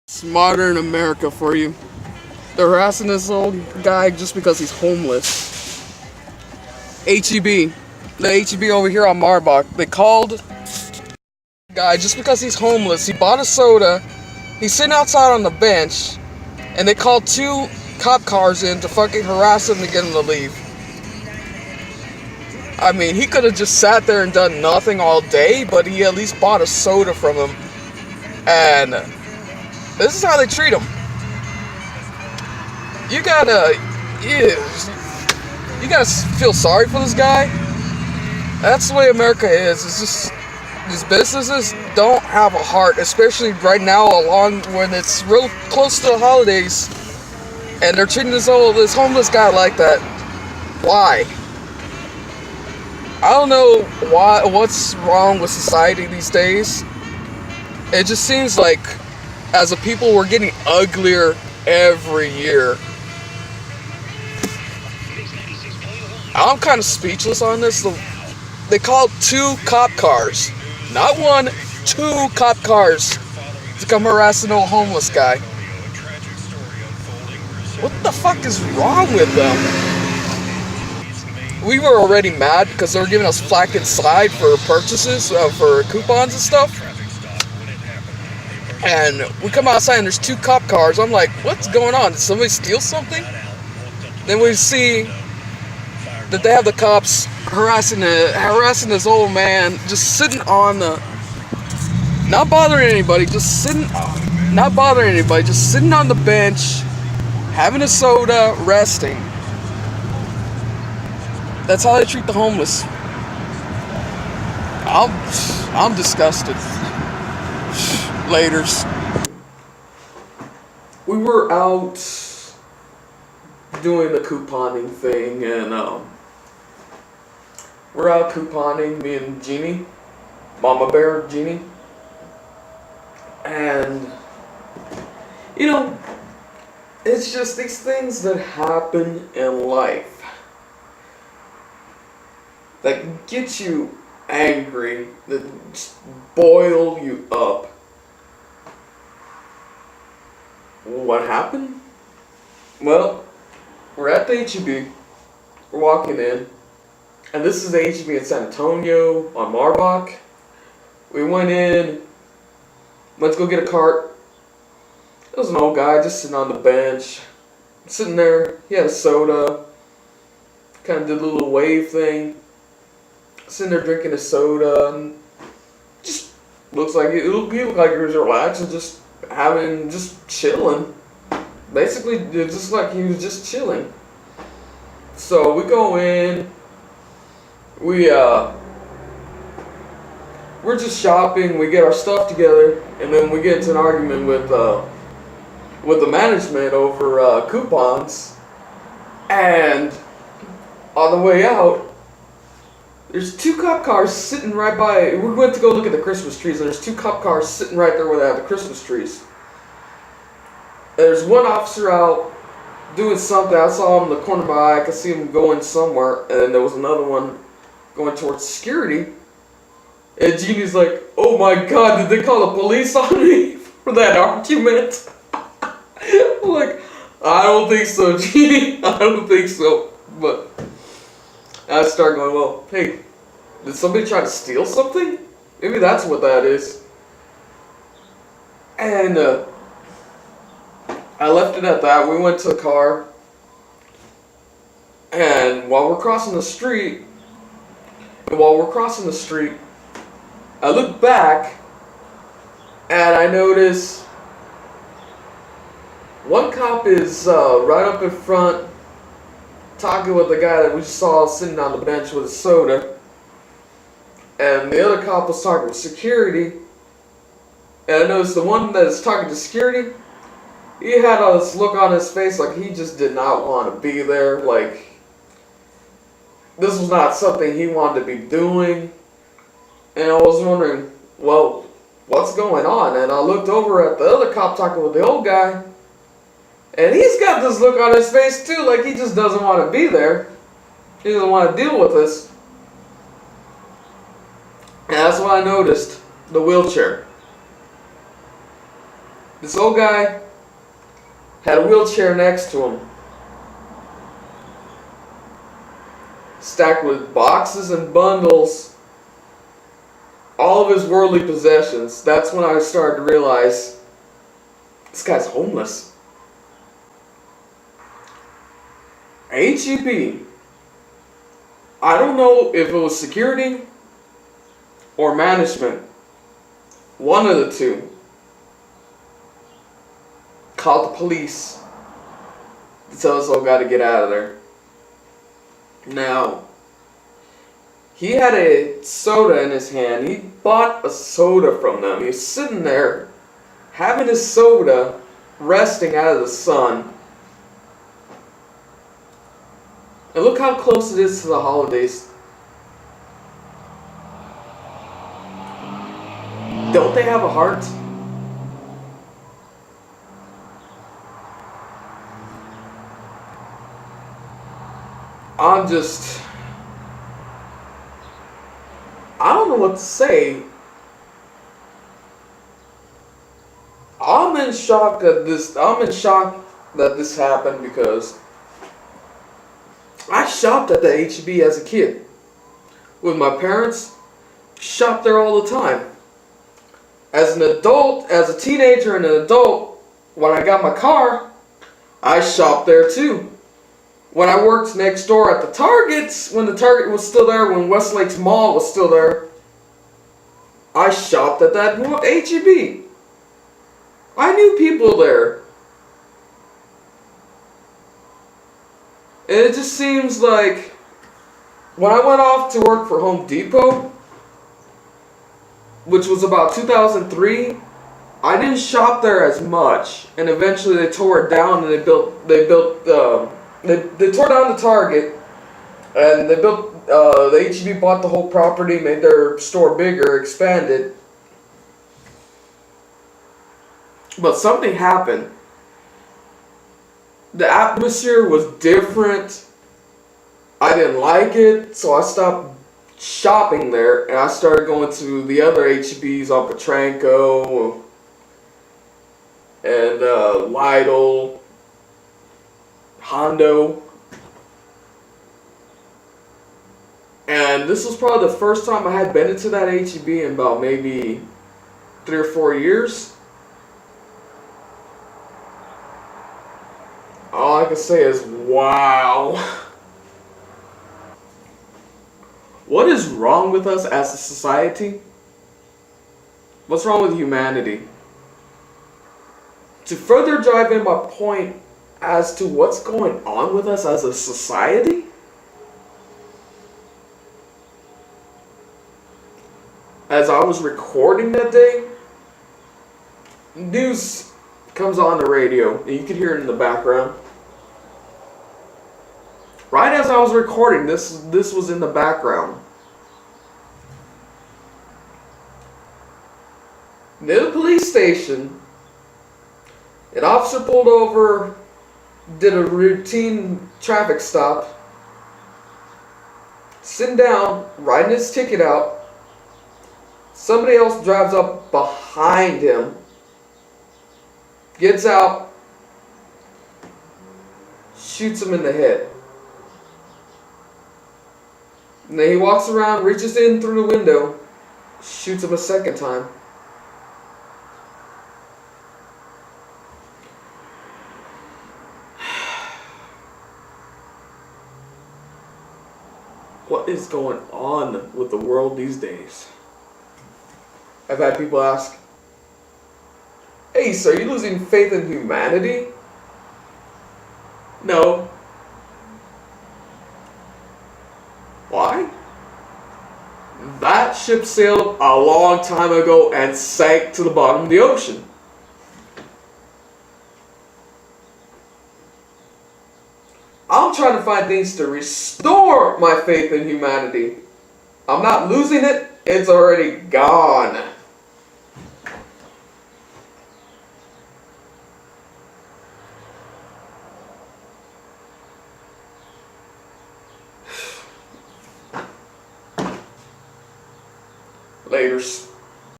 It's modern America for you. They're harassing this old guy just because he's homeless. HEB. The HEB over here on Marbach. They called the guy just because he's homeless. He bought a soda. He's sitting outside on the bench. And they called two cop cars in to fucking harass him to get him to leave. I mean, he could have just sat there and done nothing all day, but he at least bought a soda from him. And this is how they treat him. You gotta, you gotta feel sorry for this guy. That's the way America is. It's just these businesses don't have a heart, especially right now, along when it's real close to the holidays, and they're treating this homeless guy like that. Why? I don't know what's wrong with society these days. It just seems like, as a people, we're getting uglier every year. I'm kind of speechless on this. They called two cop cars, not one, two cop cars, to come harass an old homeless guy. What the fuck is wrong with them? We were already mad because they were giving us flack inside for purchases, for coupons and stuff. And we come outside and there's two cop cars. I'm like, what's going on? Did somebody steal something? Then we see that they have the cops harassing this old man, just sitting on the, not bothering anybody, just sitting on the bench, having a soda, resting. That's how they treat the homeless. I'm disgusted. Laters. We were out doing the couponing thing, and we're out couponing, me and Jeannie, Mama Bear Jeannie, and it's just these things that happen in life that get you angry, that just boil you up. What happened? Well, we're at the HEB, we're walking in, and this is the HEB in San Antonio on Marbach. We went in, let's go get a cart. There was an old guy just sitting on the bench, sitting there. He had a soda, kind of did a little wave thing, sitting there drinking a soda, and just looks like he looked like he was relaxed and just chilling. Basically, it's just like he was just chilling. So we go in, we're just shopping, we get our stuff together, and then we get into an argument with the management over coupons. And on the way out, there's two cop cars sitting right by. We went to go look at the Christmas trees, and there's two cop cars sitting right there where they have the Christmas trees. There's one officer out doing something. I saw him in the corner of my eye. I could see him going somewhere, and then there was another one going towards security. And Jeannie's like, "Oh my God, did they call the police on me for that argument?" I'm like, "I don't think so, Jeannie. I don't think so." But I start going, well, hey, did somebody try to steal something? Maybe that's what that is. And I left it at that. We went to the car. And while we're crossing the street, I look back and I notice one cop is right up in front, talking with the guy that we saw sitting on the bench with a soda, and the other cop was talking with security. And I noticed the one that is talking to security, he had this look on his face like he just did not want to be there, like this was not something he wanted to be doing. And I was wondering, well, what's going on? And I looked over at the other cop talking with the old guy, and he's got this look on his face too, like he just doesn't want to be there. He doesn't want to deal with this. And that's when I noticed the wheelchair. This old guy had a wheelchair next to him, stacked with boxes and bundles, all of his worldly possessions. That's when I started to realize this guy's homeless. HEB, I don't know if it was security or management, one of the two, called the police to tell us all got to get out of there. Now, he had a soda in his hand. He bought a soda from them. He was sitting there having his soda, resting out of the sun. And look how close it is to the holidays. Don't they have a heart? I don't know what to say. I'm in shock that this happened because I shopped at the HEB as a kid with my parents. Shopped there all the time. As an adult, as a teenager and an adult, when I got my car, I shopped there too. When I worked next door at the Targets, when the Target was still there, when Westlake's Mall was still there, I shopped at that HEB. I knew people there. And it just seems like when I went off to work for Home Depot, which was about 2003, I didn't shop there as much. And eventually they tore it down and they tore down the Target, and they built, the HEB bought the whole property, made their store bigger, expanded. But something happened. The atmosphere was different. I didn't like it, so I stopped shopping there, and I started going to the other HEBs on Petranco and Lidl, Hondo. And this was probably the first time I had been into that HEB in about maybe 3 or 4 years. All I can say is, wow. What is wrong with us as a society? What's wrong with humanity? To further drive in my point as to what's going on with us as a society, as I was recording that day, news comes on the radio, and you can hear it in the background. Right as I was recording, this was in the background. Near the police station, an officer pulled over, did a routine traffic stop, sitting down, writing his ticket out. Somebody else drives up behind him, gets out, shoots him in the head. And then he walks around, reaches in through the window, shoots him a second time. What is going on with the world these days? I've had people ask, "Hey, so are you losing faith in humanity?" No. Why? That ship sailed a long time ago and sank to the bottom of the ocean. I'm trying to find things to restore my faith in humanity. I'm not losing it, it's already gone. Laters.